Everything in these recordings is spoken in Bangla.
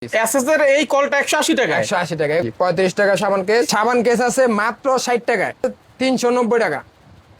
এসএস এর এই কলটা 180 টাকা, 180 টাকায় 35 টাকা সাবান কেস আছে মাত্র 60 টাকায়, 390 টাকা,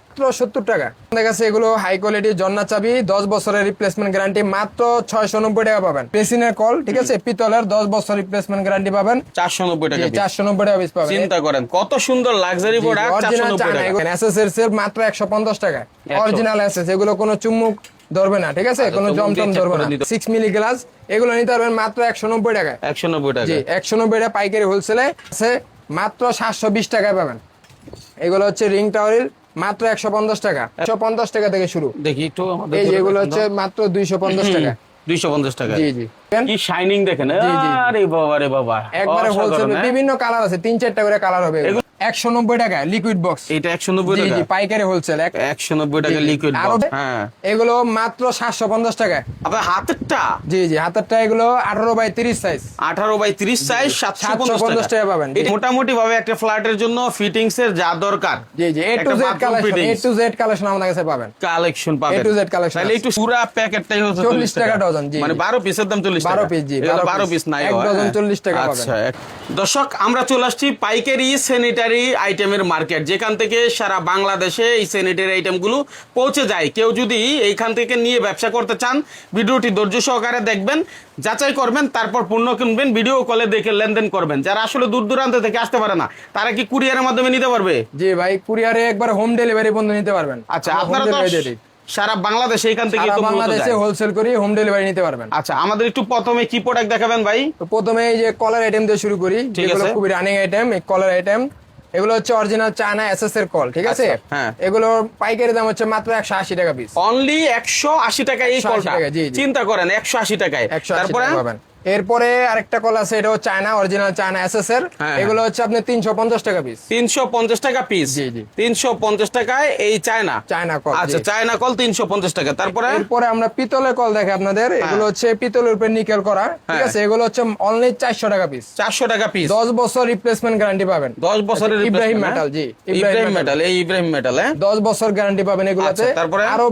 মাত্র 70 টাকা। আমাদের কাছে এগুলো হাই কোয়ালিটি জন্না চাবি 10 বছরের রিপ্লেসমেন্ট গ্যারান্টি, মাত্র 690 টাকা পাবেন। বেসিনের কল, ঠিক আছে, পিতলের 10 বছর রিপ্লেসমেন্ট গ্যারান্টি পাবেন 490 টাকা, 490 টাকা পিস পাবেন। চিন্তা করেন কত সুন্দর লাক্সারি প্রোডাক্ট, 490 টাকা। এসএস এর সেল মাত্র 150 টাকা, অরিজিনাল এসএস, এগুলো কোনো চুম্বক ধরবে না, ঠিক আছে, কোনো জমটম ধরবে না। 6 মিলি গ্লাস এগুলো নিতে পারবেন মাত্র 190 টাকা, 190 টাকা, জি 190 টাকা পাইকারি হোলসেলে আছে, মাত্র 720 টাকায় পাবেন। এগুলো হচ্ছে রিং টাওয়ারের মাত্র 150 টাকা, 150 টাকা থেকে শুরু। দেখি একটু আমাদের এই যেগুলো হচ্ছে মাত্র 250 টাকা, 250 টাকা। জি জি। কি শাইনিং দেখেন, জি, জি। আরে বাবা রে বাবা, একবারে হোলসেল, অসাধারণ, হ্যাঁ? বিভিন্ন কালার আছে, 3-4টা করে কালার হবে। 190 টাকা লিকুইড বক্স, এটা 190 জি টাকা, জি পাইকারি হোলসেল 190 টাকা লিকুইড আরো বক্স। হ্যাঁ, এগুলো মাত্র 750 টাকা, আপনার হাতেরটা জি জি হাতেরটা এগুলো 18 বাই 30 সাইজ, 18 বাই 30 সাইজ 750 টাকা পাবেন। এটা মোটামুটি ভাবে একটা ফ্ল্যাটের জন্য ফিটিংস এর যা দরকার, জি জি এ টু জেড কালেকশন আমাদের কাছে পাবেন, কালেকশন পাবেন, A to Z collection তাহলে একটু পুরো প্যাকেটটাই হচ্ছে 40 টাকা ডজন, জি মানে 12 পিসের দাম 40 টাকা, 12 পিস, জি 12 পিস নাই, এক ডজন 40 টাকা পাবেন। আচ্ছা দর্শক, আমরা চলে আসছি পাইকারি স্যানিটারি আইটেমের মার্কেট, যেখান থেকে সারা বাংলাদেশে এই স্যানিটারি আইটেমগুলো পৌঁছে যায়। কেউ যদি এইখান থেকে নিয়ে ব্যবসা করতে চান, ভিডিওটি ধৈর্য সহকারে দেখবেন, যাচাই করবেন, তারপর পণ্য কিনবেন, ভিডিও কলে দেখে লেনদেন করবেন। যারা আসলে দূর দূরান্ত থেকে আসতে পারে না, তারা কি কুরিয়ারের মাধ্যমে নিতে পারবে? জি ভাই, কুরিয়ারে একবার হোম ডেলিভারি পর্যন্ত নিতে পারবেন। আচ্ছা, আপনারা তো সারা বাংলাদেশে এখান থেকে সারা বাংলাদেশে হোলসেল করি, হোম ডেলিভারি নিতে পারবেন। আচ্ছা, আমাদের একটু প্রথমে কি প্রোডাক্ট দেখাবেন ভাই? তো প্রথমে এই যে কলার আইটেম দিয়ে শুরু করি, ঠিক যেগুলো আছে। খুবই রানিং আইটেম। এই কলার আইটেম এগুলো হচ্ছে অরিজিনাল চায়না এসএস এর কল, ঠিক আছে। আচ্ছা, হ্যাঁ। এগুলোর পাইকারি দাম হচ্ছে মাত্র 180 টাকা পিস, অনলি 180 টাকা এই 180 কলটা, টাকা, জি, জি। চিন্তা করেন 180 টাকায়। 180 তারপরে টাকা পাবেন। এরপরে আরেকটা কল আছে, এটাও চায়না, অরিজিনাল চায়না এসএস এর, হ্যাঁ, এগুলো হচ্ছে আপনি 350 টাকা পিস, 350 টাকা পিস, জি, জি। 350 টাকায় এই চায়না চায়না কল। আচ্ছা, চায়না কল 350 টাকা। তারপরে এরপরে আমরা পিতলের কল দেখে আপনাদের, এগুলো হচ্ছে পিতলের উপরে নিকেল করা, ঠিক হ্যাঁ। আছে, এগুলো হচ্ছে অনলি 400 টাকা পিস, 400 টাকা পিস, 10 বছর রিপ্লেসমেন্ট গ্যারান্টি পাবেন। 10 বছরের ইব্রাহিম replacement, মেটাল, জি ইব্রাহিম মেটাল, এই ইব্রাহিম মেটাল, হ্যাঁ 10 বছর গ্যারান্টি পাবেন এগুলাতে। আচ্ছা, তারপরে? আরো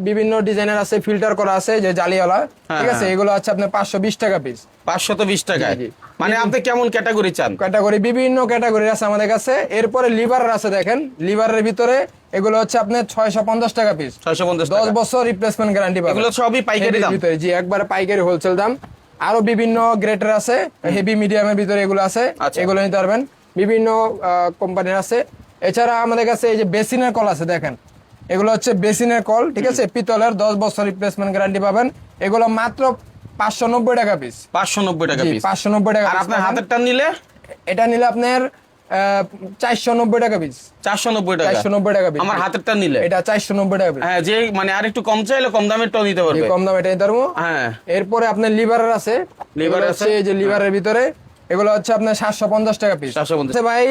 বিভিন্ন ডিজাইনের আছে, ফিল্টার করা আছে যে জালিওয়ালা, ঠিক আছে, হ্যাঁ। এগুলো আছে আপনার 520 টাকা পিস, 520 টাকায়। জি, জি। মানে আপনি কেমন ক্যাটাগরি চান? ক্যাটাগরি বিভিন্ন ক্যাটাগরি আছে আমাদের কাছে। এরপরে লিভারের আছে, দেখেন লিভারের ভিতরে এগুলো হচ্ছে আপনার 650 টাকা পিস, 650 10 টাকা। বছর রিপ্লেসমেন্ট গ্যারান্টি পাবেন। এগুলো সবই পাইকারি দাম? ভিতরে, জি একবারে পাইকারি হোলসেল দাম। আরো বিভিন্ন গ্রেডের আছে, হেভি মিডিয়ামের ভিতরে এগুলো আছে, আচ্ছা। এগুলো নিতে পারবেন, বিভিন্ন কোম্পানির আছে। এছাড়া আমাদের কাছে এই যে বেসিনের কল আছে, দেখেন এগুলো হচ্ছে বেসিনের কল, ঠিক আছে, পিতলের 10 বছর রিপ্লেসমেন্ট গ্যারান্টি পাবেন। এগুলো মাত্র 590 টাকা পিস, 590 টাকা জি পিস। 590 টাকা আর piece আপনার পাবেন। হাতেরটা নিলে এটা নিলে আপনার 490 টাকা পিস, 490 টাকা। 490 টাকা পিস। আমার হাতেরটা নিলে এটা 490 টাকা পিস, হ্যাঁ, যে মানে আর একটু কম চাইলে কম দামেরটাও নিতে জি, পারবে। কম দাম এটা নিতে পারবো। হ্যাঁ, এরপরে আপনার লিভারের আছে, লিভার এগুলো আছে। হচ্ছে এই যে লিভারের ভিতরে, এগুলো হচ্ছে আপনার 750 টাকা পিস। 750 ভাই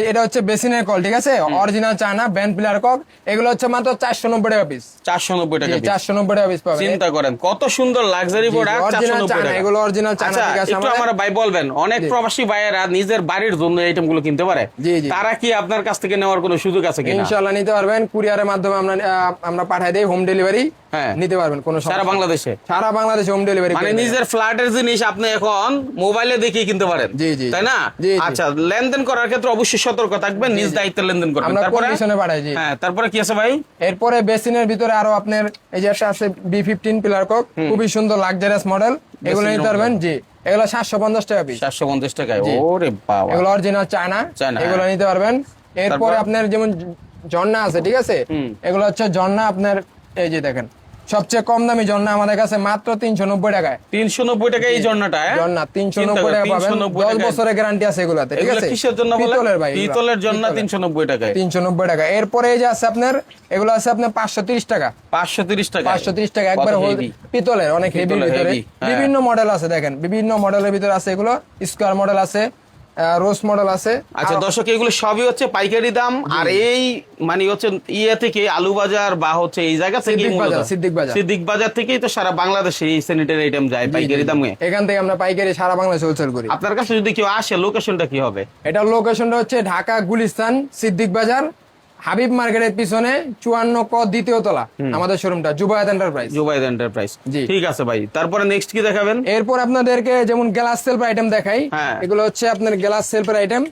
এটা হচ্ছে বেসিনের কল, ঠিক আছে, অরিজিনাল চায়না ব্যান্ড প্লেয়ার কক, এগুলো হচ্ছে মাত্র 490 টাকা পিস, 490 টাকা পিস। 490 টাকা পিস পাবেন। চিন্তা করেন কত সুন্দর লাক্সারি প্রোডাক্ট, অরিজিনাল 490 চায়না, টাকা। এগুলো অরিজিনাল চায়না আচ্ছা, থেকে আসে একটু আমাদের। আমার ভাই বলবেন, অনেক প্রবাসী ভাইয়েরা নিজের বাড়ির জন্য এই আইটেমগুলো কিনতে পারে, জি, জি। তারা কি আপনার কাছ থেকে নেওয়ার কোনো সুযোগ আছে কিনা? ইনশাআল্লাহ নিতে পারবেন, কুরিয়ারের মাধ্যমে আমরা পাঠাই দেই, হোম ডেলিভারি হ্যাঁ। নিতে পারবেন, কোনো সমস্যা সারা নেই। বাংলাদেশে? সারা বাংলাদেশে হোম ডেলিভারি, মানে নিজের ফ্ল্যাটের জিনিস আপনি এখন মোবাইলে দেখে কিনতে পারেন, জি, জি, তাই না? জি, জি। আচ্ছা, লেনদেন করার ক্ষেত্রে অবশ্যই সতর্ক থাকবেন, নিজ দায়িত্বে লেনদেন করবেন। আমরা তারপরে কন্ডিশনে পাঠাই, জি। হ্যাঁ, তারপরে কি আছে ভাই? এরপরে বেসিনের ভিতরে আরো আপনার এই যে একটা আছে B15 পিলার কক, খুবই সুন্দর লাক্সারিয়াস মডেল, এগুলো নিতে পারবেন, জি এগুলো 750 টাকা পিস, 750 টাকায়। জি। ওরে বাবা, এগুলো অরিজিনাল চায়না, চায়না, এগুলো হ্যাঁ। নিতে পারবেন। এরপরে তারপর? আপনার যেমন ঝর্ণা আছে, ঠিক আছে, এগুলো হচ্ছে ঝর্ণা আপনার, এই যে দেখেন সবচেয়ে কম দামি ঝর্ণা আমাদের কাছে মাত্র 390 টাকায়, 390 টাকা এই জন্যটা, হ্যাঁ? ঝর্ণা চিন্তা 390 করেন, টাকা পাবেন, 390 10 টাকায়। বছরের গ্যারান্টি আছে এগুলাতে, ঠিক এগুলো আছে। কিসের জন্য বলে? পিতলের ভাই, এগুলা। পিতলের জন্য পিতলের। 390 টাকায়। 390 টাকা। এরপরে এই যে আছে আপনার, এগুলো আছে আপনার 530 টাকা, 530 টাকা, 530 টাকা একবার পিতলের, অনেক হেভি পিতলের, ভিতরে, heavy, হ্যাঁ। বিভিন্ন মডেল আছে, দেখেন বিভিন্ন মডেলের ভিতরে আছে, এগুলো স্কোয়ার মডেল আছে, রোজ মডেল আছে। আচ্ছা দর্শক, এগুলো সবই হচ্ছে পাইকারি দাম। আর এই মানে হচ্ছে ইয়ে থেকে আলু বাজার বা হচ্ছে এই জায়গা থেকে সিদ্দিক বাজার থেকেই তো সারা বাংলাদেশে এই স্যানিটারি আইটেম যায় পাইকারি দামে। এখান থেকে আমরা পাইকারি সারা বাংলাদেশে হোলসেল করি। আপনার কাছে যদি কেউ আসে, লোকেশনটা কি হবে? এটা লোকেশনটা হচ্ছে ঢাকা গুলিস্তান সিদ্দিক বাজার হাবিব মার্কেটের পিছনে 54 ক দ্বিতীয় তলা আমাদের শোরুমটা জুবায়েত এন্টারপ্রাইজ। জুবাইদ এন্টারপ্রাইজ। জি। ঠিক আছে ভাই, তারপরে নেক্সট কি দেখাবেন? এরপর আপনাদেরকে যেমন গ্লাস সেলফ আইটেম দেখাই। হ্যাঁ। এগুলো হচ্ছে আপনার গ্লাস সেলফের আইটেম,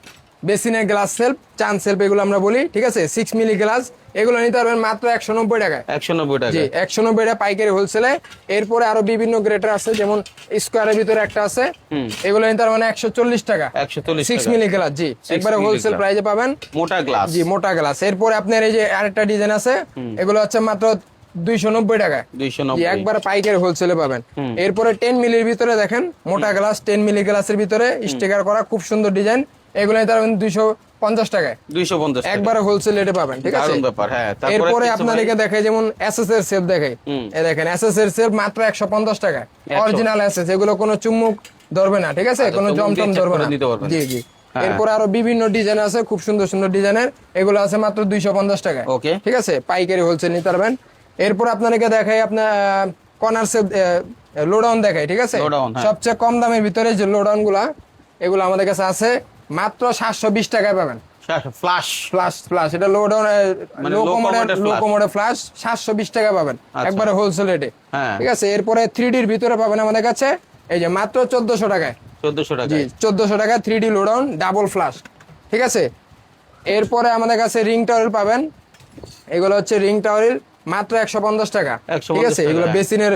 বেসিনের গ্লাস সেলফ, চান সেলফ এগুলো আমরা বলি, ঠিক আছে। 6 মিলি গ্লাস, এগুলো নিতে পারবেন মাত্র 190 টাকায়। 190 টাকা। জি 190 টাকা পাইকারি হোলসেলে। এরপরে আরো বিভিন্ন গ্রেডের আছে, যেমন স্কোয়ারের ভিতরে একটা আছে, এগুলো নিতে পারবেন 140 টাকা। 140 6 টাকা। মিলি গ্লাস, জি একবারে মিলি হোলসেল গ্লাস। প্রাইসে পাবেন। মোটা গ্লাস। জি মোটা গ্লাস। এরপরে আপনার এই যে আরেকটা ডিজাইন আছে, এগুলো হচ্ছে মাত্র 290 টাকা। 290। জি একবার পাইকারি হোলসেলে পাবেন। এরপরে 10 মিলির ভিতরে দেখেন মোটা গ্লাস, 10 মিলি গ্লাসের ভিতরে স্টিকার করা খুব সুন্দর ডিজাইন, এগুলো নিতে পারবেন 250 টাকায়। 250 টাকা। একবারে হোলসেল রেটে পাবেন, ঠিক আছে। দারুণ ব্যাপার। হ্যাঁ, তারপরে এরপরে কিছু আপনাদেরকে দেখাই যেমন এসএস এর সেলফ দেখাই। এই দেখেন এসএস এর সেলফ মাত্র 150 টাকা, 100 অরিজিনাল এসএস, এগুলো কোনো চুম্বক ধরবে না, ঠিক আছে, কোনো চুম্বক দিয়ে জমটম check ধরবে করে না। নিতে পারবেন। জি জি। হ্যাঁ। এরপরে আরো বিভিন্ন ডিজাইন আছে, খুব সুন্দর সুন্দর ডিজাইনের, এগুলো আছে মাত্র 250 টাকা। ওকে। ঠিক আছে, পাইকারি হোলসেল নিতে পারবেন। এরপর আপনাদেরকে দেখাই আপনার কর্নার সেলফ লোডাউন দেখাই, ঠিক আছে। Lowdown, হ্যাঁ। সবচেয়ে কম দামের ভিতরে যে লোডাউন গুলা, এগুলো আমাদের কাছে আছে মাত্র 720 টাকায় পাবেন। ফ্লাশ। ফ্লাশ এটা লো ডাউন, মানে লো low কমোডের commodity flash। লো কমোডের ফ্লাশ 720 টাকা পাবেন, আচ্ছা। একবারে হোলসেল রেটে। হ্যাঁ। ঠিক আছে। এরপরে 3D এর ভিতরে পাবেন আমাদের কাছে এই যে মাত্র 1400 টাকায়। 1400 টাকা। জি 1400 টাকা 3D লো ডাউন ডাবল ফ্লাশ, ঠিক আছে। এরপরে আমাদের কাছে রিং টাওয়ার পাবেন, এগুলো হচ্ছে রিং টাওয়ার মাত্র 150 টাকা। 150 ঠিক আছে, টাকা, এগুলো হ্যাঁ। বেসিনের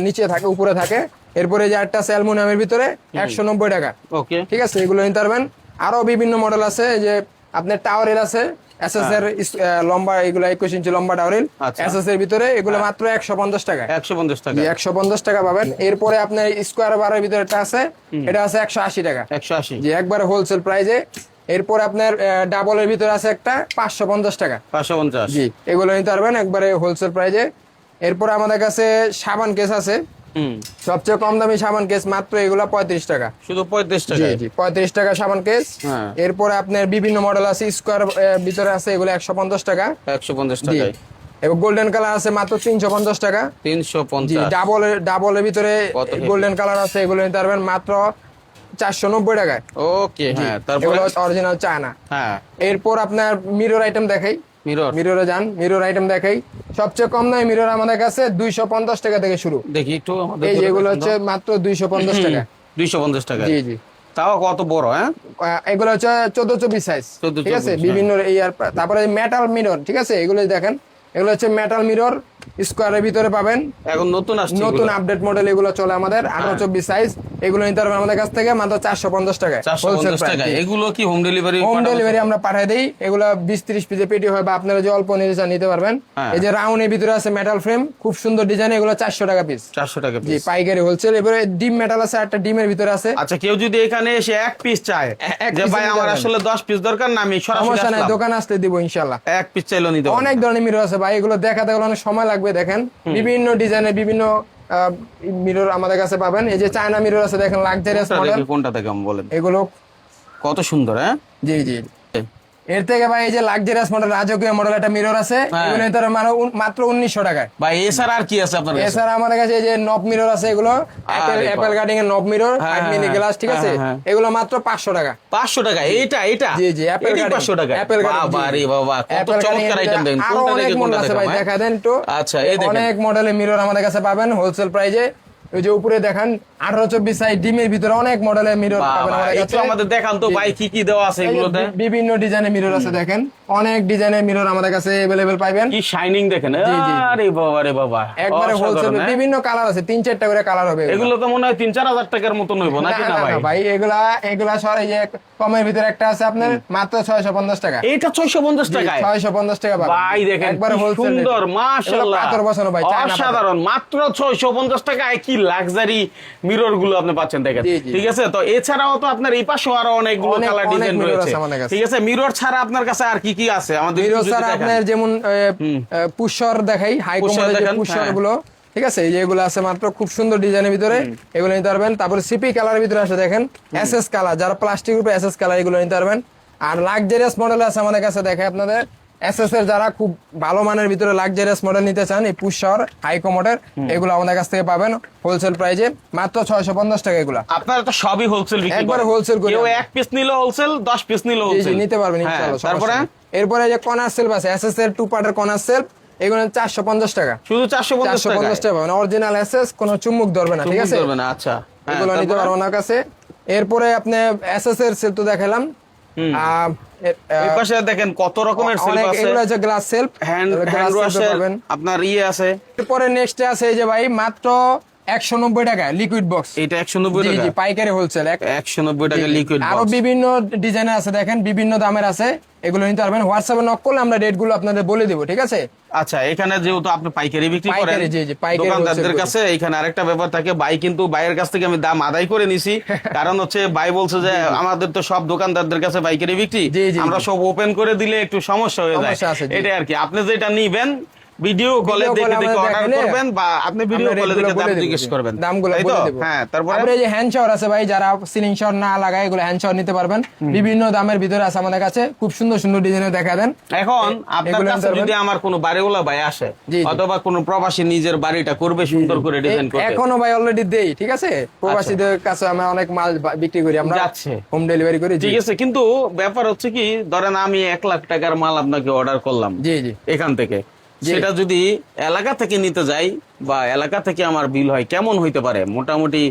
নিচে থাকে, উপরে থাকে। এরপরে যে একটা আছে অ্যালুমিনিয়ামের ভিতরে 190 টাকা। ওকে। ঠিক আছে, এগুলো নিতে পারবেন। আরো বিভিন্ন মডেল আছে, এই যে আপনার টাওয়ারের আছে, এসএস এর লম্বা, এগুলো 21 ইঞ্চি লম্বা টাওয়ারের আচ্ছা। এসএস এর ভিতরে, এগুলো মাত্র 150 টাকা। 150 টাকা। 150 টাকা পাবেন। এরপরে আপনার স্কোয়ার বারের ভিতরে একটা আছে, এটা আছে 180 টাকা। 180। জি একবারে হোলসেল প্রাইজে। এরপর আপনার ডাবলের ভিতরে আছে একটা 550 টাকা। 550। জি এগুলো নিতে পারবেন একবারে হোলসেল প্রাইজে। এরপর আমাদের কাছে সাবান কেস আছে, সবচেয়ে কম দামি সাবান কেস মাত্র এগুলা 35 টাকা। শুধু 35 জি টাকা। জি 35 টাকা সাবান কেস। হ্যাঁ। এরপরে আপনার বিভিন্ন মডেল আছে, স্কোয়ার ভিতরে আছে, এগুলো 150 টাকা। 150 জি টাকায়। এবং গোল্ডেন কালার আছে মাত্র 350 টাকা। জি 350। ডাবলের ভিতরে কত হেভি। গোল্ডেন কালার আছে, এগুলো নিতে পারবেন মাত্র 490 টাকায়। ওকে। হ্যাঁ, তারপরে এগুলো অরিজিনাল চায়না। হ্যাঁ, এরপর আপনার মিরর আইটেম দেখাই, মিরর মিররে যান, মিরর আইটেম দেখাই। সবচেয়ে কম দামি মিরর আমাদের কাছে 250 টাকা থেকে শুরু। দেখি একটু আমাদের এই ঘুরে যেগুলো দেখান হচ্ছে তো। মাত্র 250 টাকা। 250 টাকা। জি জি। তাও কত বড়? হ্যাঁ, এগুলো হচ্ছে 14-24 সাইজ, 14-24 ঠিক আছে। হ্যাঁ। বিভিন্ন তারপরে মেটাল মিরর, ঠিক আছে, এগুলো দেখেন, এগুলো হচ্ছে মেটাল মিরর, স্কোয়ারের ভিতরে পাবেন। এখন নতুন আসছে নতুন এগুলো। আপডেট মডেল এগুলো চলে আমাদের 18-24 সাইজ, এগুলো নিতে পারবেন আমাদের কাছ থেকে মাত্র 450 টাকা। 450 টাকা। এগুলো কি হোম ডেলিভারি? হোম ডেলিভারি আমরা পাঠিয়ে দিই। এগুলো 20-30 পিসের পেটি হয়, বা আপনারা যে অল্প নিতে চান নিতে পারবেন। হ্যাঁ। এই যে রাউন্ডের ভিতরে আছে মেটাল ফ্রেম, খুব সুন্দর ডিজাইন, এগুলো 400 টাকা পিস। 400 টাকা জি পিস। পাইকারি হোলসেল। এবারে ডিম মেটাল আছে, একটা ডিমের ভিতরে আছে। আচ্ছা, কেউ যদি এখানে এসে এক পিস চায়, এক যে piece ভাই নিতে আমার পারবেন। আসলে 10 পিস দরকার না, আমি সরাসরি সমস্যা নাই, আসলাম, দোকান আসলে দিব ইনশাল্লাহ। এক পিস চাইলেও নিতে পারবেন। অনেক ধরনের মিরর আছে ভাই, এগুলো দেখাতে গেলে অনেক সময় লাগবে। দেখেন বিভিন্ন ডিজাইনের বিভিন্ন মিরর আমাদের কাছে পাবেন। এই যে চায়না মিরর আছে, দেখেন লাক্সারিয়াস কোনটা মডেল, দেখি, কোনটা দেখে আমি বলেন। এগুলো কত সুন্দর। হ্যাঁ, জি জি। এর থেকে ভাই এই যে লাক্সারিয়াস মডেল, রাজকীয় মডেল একটা মিরর আছে, হ্যাঁ। এগুলো নিতে পারবেন মাত্র 1900 টাকায়। ভাই এছাড়া আর কি আছে আপনার কাছে? এছাড়া আমাদের কাছে এই যে নব মিরর আছে, এগুলো অ্যাপেল গার্ডিং এর নব মিরর, হ্যাঁ, 8 মিনি গ্লাস, ঠিক আছে, হ্যাঁ, হ্যাঁ। এগুলো মাত্র 500 টাকা। 500 টাকা। এইটা এটা জি জি অ্যাপেল এটাই গার্ডিং, 500 টাকা। Apple guarding. বাবা রে বাবা, কত চমৎকার আইটেম দেন। আরো কোনটা অনেক দেখে মডেল কোনটা আছে ভাই, দেখাবো? দেখা দেন একটু। আচ্ছা, এই দেখেন। অনেক মডেলের মিরর আমাদের কাছে পাবেন হোলসেল প্রাইজে। ওই যে উপরে দেখেন 18-24 সাইজ ডিমের ভিতরে অনেক মডেলের মিরর পাবেন বাবা, আমাদের একটু কাছে। আমাদের দেখান তো ভাই, কি কি দেওয়া আছে এই যে এগুলোতে? বিভিন্ন ডিজাইনের মিরর আছে, দেখেন অনেক ডিজাইনের মিরর আমাদের কাছে अवेलेबल পাবেন। কি শাইনিং দেখেন। জি, জি। আরে বাবা রে বাবা, একবারে হোলসেল, অসাধারণ, হ্যাঁ? বিভিন্ন কালার আছে, 3-4টা করে কালার হবে। এগুলো তো মনে হয় 3-4 হাজার টাকার মতন হইব নাকি? না ভাই, ভাই এগুলা সব এই যে কমের ভিতরে একটা আছে আপনার মাত্র 650 টাকা। এইটা 650 টাকায়। 650 টাকা পাবেন ভাই দেখেন একবারে কি হোলসেল সুন্দর, মাশাআল্লাহ, পাথর বসানো ভাই, চায়না পাথর। অসাধারণ। মাত্র 650 টাকায় কি লাক্সারি মিরর গুলো আপনি পাচ্ছেন, দেখেন। জি, জি। ঠিক আছে, তো এছাড়াও তো আপনার এই পাশে আরো অনেকগুলো কালার অনেক ডিজাইন mirror রয়েছে। আছে আমাদের কাছে। ঠিক আছে, মিরর ছাড়া আপনার কাছে আর কি কি আছে আমাদের মিরর একটু যদি স্যার দেখান। আপনার যেমন পুষর দেখাই, হাই পুষর কমান্ডের যে দেখান, পুষর হ্যাঁ। গুলো, ঠিক আছে, এই যে এগুলো আছে মাত্র খুব সুন্দর ডিজাইনের ভিতরে, এগুলো নিতে পারবেন। তারপরে সিপি কালারের ভিতরে আছে, দেখেন এসএস কালার, যারা প্লাস্টিক উপরে এসএস কালার, এগুলো নিতে পারবেন। আর লাক্সারিয়াস মডেল আছে আমাদের কাছে, দেখে আপনাদের এসএস এর যারা খুব ভালো মানের ভিতরে লাক্সারিয়াস মডেল নিতে চান, এই পুশ শাওয়ার হাই কমোডের এগুলো আমাদের কাছ থেকে পাবেন হোলসেল প্রাইজে মাত্র 650 টাকা। এগুলো আপনারা তো সবই হোলসেল বিক্রি একবারে করেন, wholesale করি কেউ আমরা। এক পিস নিলে হোলসেল, 10 পিস নিলে জি, জি, হোলসেল নিতে পারবেন ইনশাআল্লাহ। তারপরে এরপরে যে কর্নার সেলফ আছে এসএস এর 2 পার্টের কর্নার সেলফ, এগুলো 450 টাকা। শুধু 450 টাকা 450 টাকা পাবেন অরিজিনাল এসএস, কোনো চুম্বক ধরবে না, ঠিক আছে? ধরবে না, আচ্ছা হ্যাঁ, এগুলো নিতে তারপরে? পারবো ওনার কাছে। এরপরে আপনি এসএস এর সেল তো দেখালাম। এই পাশে দেখেন কত রকমের সেলফ অনেক আছে, এগুলো হচ্ছে গ্লাস সেলফ, হ্যান্ড ওয়াশের আপনার আছে। এরপরে নেক্সট আছে এই যে ভাই মাত্র 190 টাকা লিকুইড বক্স। এটা 190 জি টাকা, জি পাইকারি হোলসেল 190 টাকা লিকুইড আরো বক্স। বিভিন্ন ডিজাইনের আছে, দেখেন বিভিন্ন দামের আছে, এগুলো নিতে পারবেন। হোয়াটসঅ্যাপে নক করলে আমরা রেট গুলো আপনাদের বলে দেবো, ঠিক আছে? আচ্ছা, এখানে যেহেতু আপনি পাইকারি বিক্রি করেন, পাইকারি, জি, জি, পাইকারি দোকানদারদের wholesale কাছে এখানে আরেকটা ব্যাপার থাকে, ভাই কিন্তু ভাইয়ের কাছ থেকে আমি দাম আদায় করে নিছি, কারণ হচ্ছে ভাই বলছে যে আমাদের তো সব দোকানদারদের কাছে পাইকারি বিক্রি, জি, জি, আমরা সব ওপেন করে দিলে একটু সমস্যা হয়ে যায়, সমস্যা আছে, জি। এটাই আর কি। আপনি যেটা নিবেন ভিডিও কলে Video দেখে call দেখে আমাদের অর্ডার দেখালে করবেন, বা আপনি ভিডিও আমরা কলে rate গুলো দেখে দাম বলে দেব, জিজ্ঞেস জি। করবেন, দামগুলো তাই তো? বলে দেব। হ্যাঁ, তারপরে তারপরে এই যে হ্যান্ড শাওয়ার আছে ভাই, যারা সিলিং শাওয়ার না লাগায় এগুলো হ্যান্ড শাওয়ার নিতে পারবেন, বিভিন্ন দামের ভিতরে আছে আমাদের কাছে, খুব সুন্দর সুন্দর ডিজাইনে দেখা দেন। এখন আপনার এগুলো কাছে নিতে পারবেন। যদি আমার কোনো বাড়িওয়ালা ভাই আসে, জি, জি। অথবা কোনো প্রবাসী নিজের বাড়িটা করবে সুন্দর করে ডিজাইন করবে, এখনো ভাই অলরেডি দেই, ঠিক আছে? প্রবাসীদের কাছে আমরা অনেক মাল বিক্রি করি, আমরা যাচ্ছে। হোম ডেলিভারি করি, জি ঠিক আছে, কিন্তু ব্যাপার হচ্ছে কি, ধরেন আমি 1 লাখ টাকার মাল আপনাকে অর্ডার করলাম জি জি এখান থেকে, জি। সেটা যদি এলাকা থেকে নিতে যাই বা এলাকা থেকে আমার বিল হয়, কেমন হইতে পারে মোটামুটি?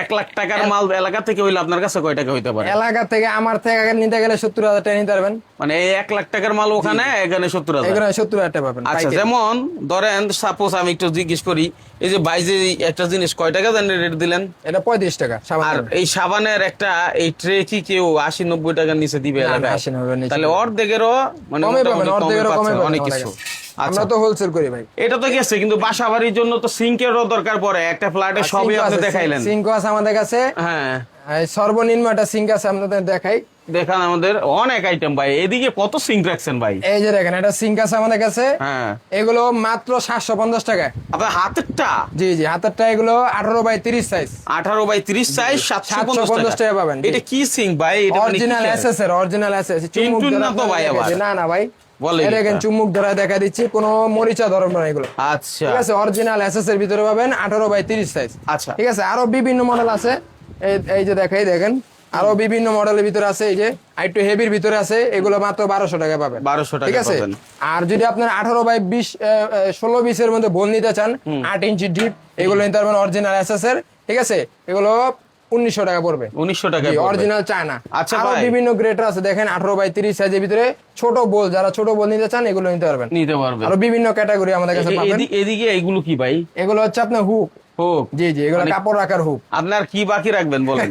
1 লাখ টাকার মাল এলাকা থেকে হইলে আপনার কাছে কয় টাকা হইতে পারে? এলাকা থেকে আমার থেকে আগে নিতে গেলে 70,000 টাকা নিতে পারবেন। মানে এই 1 লাখ টাকার মাল ওখানে, এখানে 70,000। এগুলো 70,000 টাকা পাবেন আচ্ছা, পাইকারি। যেমন ধরেন সাপোজ আমি একটু জিজ্ঞেস করি, এই যে ভাই যে একটা জিনিস কয় টাকা জানেন রেট দিলেন? এটা 35 টাকা সাবান। আর এই সাবানের একটা এই ট্রে কি কেউ 80-90 টাকার নিচে দিবে না, না, এলাকায়? 80-90 নিচে তাহলে অর্ধেকেরও মানে কমে পাবেন, মোটামুটি অর্ধেকেরও কমে পাচ্ছেন পাবেন অনেক আমাদের কিছু। কাছে। আচ্ছা, আমরা তো হোলসেল করি ভাই। এটা তো গেছে, কিন্তু বাসা বাড়ির জন্য তো সিঙ্কেরও দরকার পড়ে, একটা ফ্ল্যাটে সবই আপনি দেখাইলেন। সিঙ্ক আছে আমাদের কাছে, হ্যাঁ, সর্বনিম্ন একটা সিঙ্ক আছে আপনাদের দেখাই। দেখান আমাদের অনেক আইটেম ভাই, এদিকে কত সিঙ্ক রাখছেন ভাই? এই যে দেখেন এটা সিঙ্ক আছে আমাদের কাছে, হ্যাঁ, এগুলো মাত্র 750 টাকা। আপনার হাতেরটা জি জি হাতেরটা এগুলো 18x30 সাইজ, 18x30 সাইজ 750 টাকা পাবেন। এটা কি সিঙ্ক ভাই? এটা মানে অরিজিনাল কি? এসএস এর, অরিজিনাল এসএস। চুম্বক টিন না ধরা তো ভাই আবার? দেখাচ্ছি। না না ভাই, বলেন এটা দেখেন এটা। চুম্বক ধরা দেখা দিচ্ছি, কোনো মরিচা ধরবে না এগুলো, আচ্ছা, ঠিক আছে? অরিজিনাল এসএস এর ভিতরে পাবেন 18x30 সাইজ। আচ্ছা, ঠিক আছে, আরো বিভিন্ন মডেল আছে, এই যে দেখাই দেখেন, আরো বিভিন্ন মডেলের ভিতরে আছে, এই যে একটু হেভির ভিতরে আছে, এগুলো মাত্র 1200 টাকা পাবেন। 1200 টাকা ঠিক আছে? পাবেন। আর যদি আপনার 18x20 16-20 এর মধ্যে বোল নিতে চান, 8 ইঞ্চি ডিপ, এগুলো নিতে পারবেন অরিজিনাল এসএস এর, ঠিক আছে? এগুলো 1900 টাকা পড়বে, 1900 টাকা অরিজিনাল চায়না। আচ্ছা আরো ভাই। বিভিন্ন গ্রেডার আছে দেখেন 18x30 সাইজের ভিতরে, ছোট বোল, যারা ছোট বোল নিতে চান এগুলো নিতে পারবেন। নিতে পারবেন। আরো বিভিন্ন ক্যাটাগরি আমাদের কাছে পাবেন। এদিকে এইগুলো কি ভাই? এগুলো হচ্ছে আপনার হুক, হোক, জি জি, এগুলো কাপড় রাখার হুক। আপনার কি বাকি রাখবেন বলেন?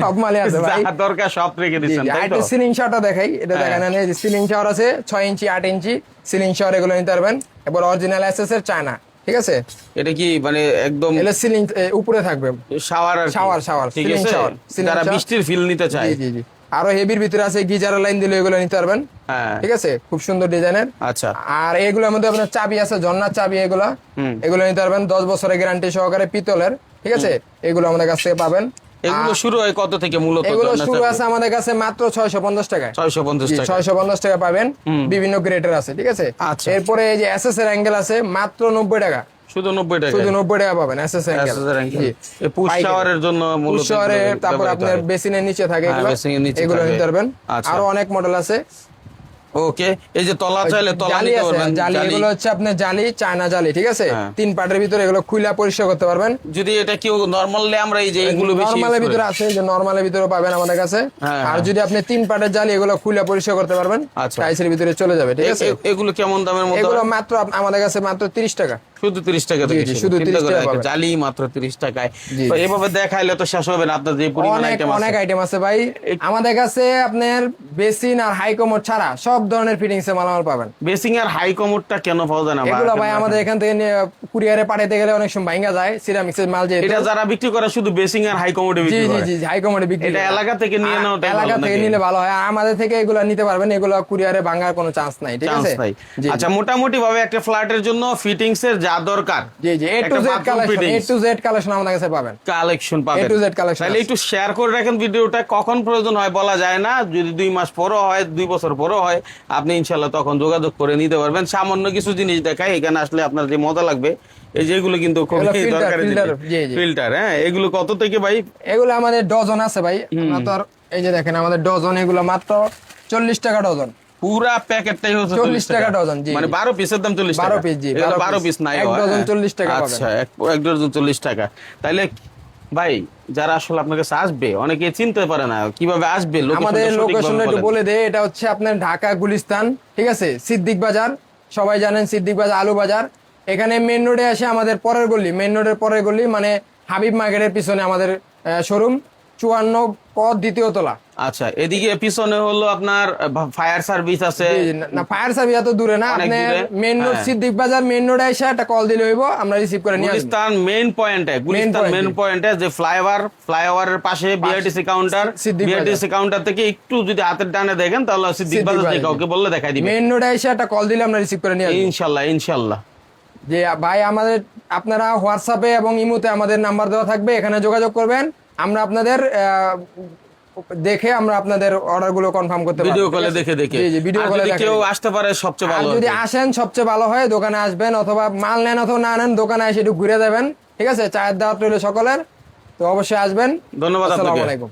সব মালই আছে ভাই। যা দরকার সব রেখে দিচ্ছেন, তাই তো? সিলিং শাওয়ারটা দেখাই, এটা হ্যাঁ। দেখেন, এই যে সিলিং শাওয়ার আছে 6 ইঞ্চি 8 ইঞ্চি সিলিং শাওয়ার, এগুলো নিতে পারবেন। এবার অরিজিনাল এসএস এর চায়না, ঠিক আছে? এটা কি মানে একদম এগুলো সিলিং উপরে থাকবে, শাওয়ার? শাওয়ার, ঠিক সিলিং আছে, শাওয়ার, সিলিং যারা শাওয়ার। বৃষ্টির ফিল নিতে চায়। জি জি জি। আরো হেভির ভিতরে আছে গিজার লাইন দিলে এগুলো নিতে পারবেন, হ্যাঁ, ঠিক আছে? খুব সুন্দর ডিজাইনের। আচ্ছা, আর এগুলোর মধ্যে আপনার চাবি আছে, ঝর্ণার চাবি, এগুলো নিতে পারবেন 10 বছরের গ্যারান্টি সহকারে, পিতলের, ঠিক আছে? এগুলো আমাদের কাছ থেকে পাবেন। এগুলো শুরু হয় কত থেকে মূলত? এগুলো শুরু আছে আমাদের কাছে মাত্র 650 টাকা। 650 টাকা। 650 টাকা পাবেন, বিভিন্ন গ্রেডের আছে, ঠিক আছে? আচ্ছা। এরপরে এই যে এসএস এর অ্যাঙ্গেল আছে মাত্র 90 টাকা, শুধু 90 টাকা? শুধু 90 টাকা পাবেন এসএস অ্যাঙ্গেল। এই পুশ শাওয়ারের জন্য মূলত পুষারে, তারপর ব্যবহৃত আপনার হয়। বেসিনের নিচে থাকে হ্যাঁ, এগুলো, বেসিনের নিচে এগুলো থাকে। নিতে পারবেন। আচ্ছা। আরো অনেক মডেল আছে। ওকে, এই যে তলা চাইলে তলা জালি নিতে আছে, পারবেন। জালি, জালি। এগুলো হচ্ছে আপনার জালি, চায়না জালি, ঠিক আছে? হ্যাঁ। 3 পার্টের ভিতরে, এগুলো খুলে পরিষ্কার করতে পারবেন। যদি এটা কেউ নরমালি, আমরা এই যে এগুলো বেশি নরমালের ভিতরে আছে, যে নরমালের ভিতরে পাবেন আমাদের কাছে। হ্যাঁ, আর হ্যাঁ। যদি আপনি 3 পার্টের জালি, এগুলো খুলে পরিষ্কার করতে পারবেন, আচ্ছা। টাইসের ভিতরে চলে যাবে, ঠিক আছে? এগুলো কেমন দামের মধ্যে? এগুলো মাত্র আমাদের কাছে মাত্র 30 টাকা, শুধু 30 টাকা থেকে জি, শুধু 30 টাকা পাবেন। জালি মাত্র 30 টাকায়। জি। তো এভাবে দেখাইলে তো শেষ হবে না, আপনার যে পরিমাণ অনেক আইটেম অনেক আছে। আইটেম আছে ভাই আমাদের কাছে। আপনার বেসিন আর হাই কমোড ছাড়া সব ধরনের ফিটিংস এ মালামাল পাবেন। বেসিং আর হাই কমোডটা কেন পাওয়া যায় না? এগুলো ভাই আমাদের এখান থেকে কুরিয়ারে পাঠাইতে গেলে অনেক সময় ভাঙা যায়, সিরামিক্সের মাল যেহেতু। এটা যারা বিক্রি করে শুধু বেসিং আর হাই কমোডে জি বিক্রি জি করে। জি, হাই কমোডে বিক্রি এটা করে। এলাকা থেকে নিয়ে নেওয়াটাই এলাকা ভালো থেকে নাকি? নিলে ভালো হয়। আর আমাদের থেকে এগুলো নিতে পারবেন, এগুলো কুরিয়ারে ভাঙার কোনো চান্স নাই, ঠিক চান্স আছে? নাই। জি, আচ্ছা, মোটামুটি ভাবে একটা ফ্ল্যাটের জন্য ফিটিংস এর যা দরকার জি জি, A to Z collection, A to Z collection আমাদের কাছে পাবেন। কালেকশন পাবেন, A to Z কালেকশন। তাহলে একটু শেয়ার করে রাখেন ভিডিওটা, কখন প্রয়োজন হয় বলা যায় না, যদি 2 মাস পরও হয় 2 বছর পরও হয় আপনি ইনশাল্লাহ তখন যোগাযোগ করে নিতে পারবেন। সামান্য কিছু জিনিস দেখায়, এখানে আসলে আপনার যে মজা লাগবে এই যেগুলো কিন্তু খুবই এগুলো filter, দরকারি filter, জি, জি। ফিল্টার। হ্যাঁ, এগুলো কত থেকে ভাই? এগুলো আমাদের ডজন আছে ভাই, আমরা তো আর এই যে দেখেন আমাদের ডজন, এগুলো মাত্র 40 টাকা ডজন। পুরা প্যাকেটটাই হচ্ছে 40 টাকা ডজন, জি। মানে 12 পিসের দাম 40 টাকা। 12 পিস, জি, 12 পিস নাই, এক ডজন 40 টাকা পাবেন। আচ্ছা, এক ডজন 40 টাকা। তাইলে ভাই যারা আসলে আপনার কাছে আসবে, অনেকে চিনতে পারে না কিভাবে আসবে, আমাদের লোকেশনটা একটু বলে দেই। এটা হচ্ছে আপনার ঢাকা গুলিস্তান, ঠিক আছে, সিদ্দিক বাজার, সবাই জানেন সিদ্দিক বাজার, আলু বাজার। এখানে মেন রোডে আসে আমাদের পরের গলি, মেন রোডের পরের গলি, মানে হাবিব মার্কেটের পিছনে আমাদের শোরুম, 54 ক দ্বিতীয় তলা। আচ্ছা, এদিকে পিছনে হলো আপনার ফায়ার সার্ভিস আছে। জি, জি, না ফায়ার সার্ভিস এত দূরে না, অনেক আপনি দূরে, মেন রোড হ্যাঁ। সিদ্দিক বাজার মেন রোডে এসে একটা কল দিলে হইব, আমরা রিসিভ করে নিয়ে আসবো। গুলিস্তান মেইন পয়েন্টে, গুলিস্তান point, মেইন জি। পয়েন্টে যে ফ্লাইওভারের পাশে বিআরটিসি কাউন্টার, সিদ্দিক বাজার। বিআরটিসি কাউন্টার থেকে একটু যদি হাতের ডানে দেখেন তাহলে সিদ্দিক বাজার থেকে কাউকে বললে দেখাই দিবে মেন রোডে এসে একটা কল দিলে আমরা রিসিভ করে নিয়ে আসবো। ইনশাল্লাহ, ইনশাল্লাহ। যে ভাই আমাদের, আপনারা হোয়াটসঅ্যাপে এবং ইমোতে আমাদের নাম্বার দেওয়া থাকবে, এখানে যোগাযোগ করবেন, আমরা আপনাদের দেখে আমরা আপনাদের অর্ডার গুলো কনফার্ম করতে পারবো। ভিডিও কলে দেখে দেখে। জি জি, ভিডিও আর কলে যদি দেখে কেউ দেখে। আসতে পারে সবচেয়ে আর ভালো যদি আর কি। আসেন সবচেয়ে ভালো হয় দোকানে আসবেন, অথবা মাল নেন অথবা না নেন, দোকানে এসে একটু ঘুরে দেবেন, ঠিক আছে। চায়ের দাওয়াত রইল সকলের, তো অবশ্যই আসবেন। ধন্যবাদ আসসালামু আপনাকে। আলাইকুম।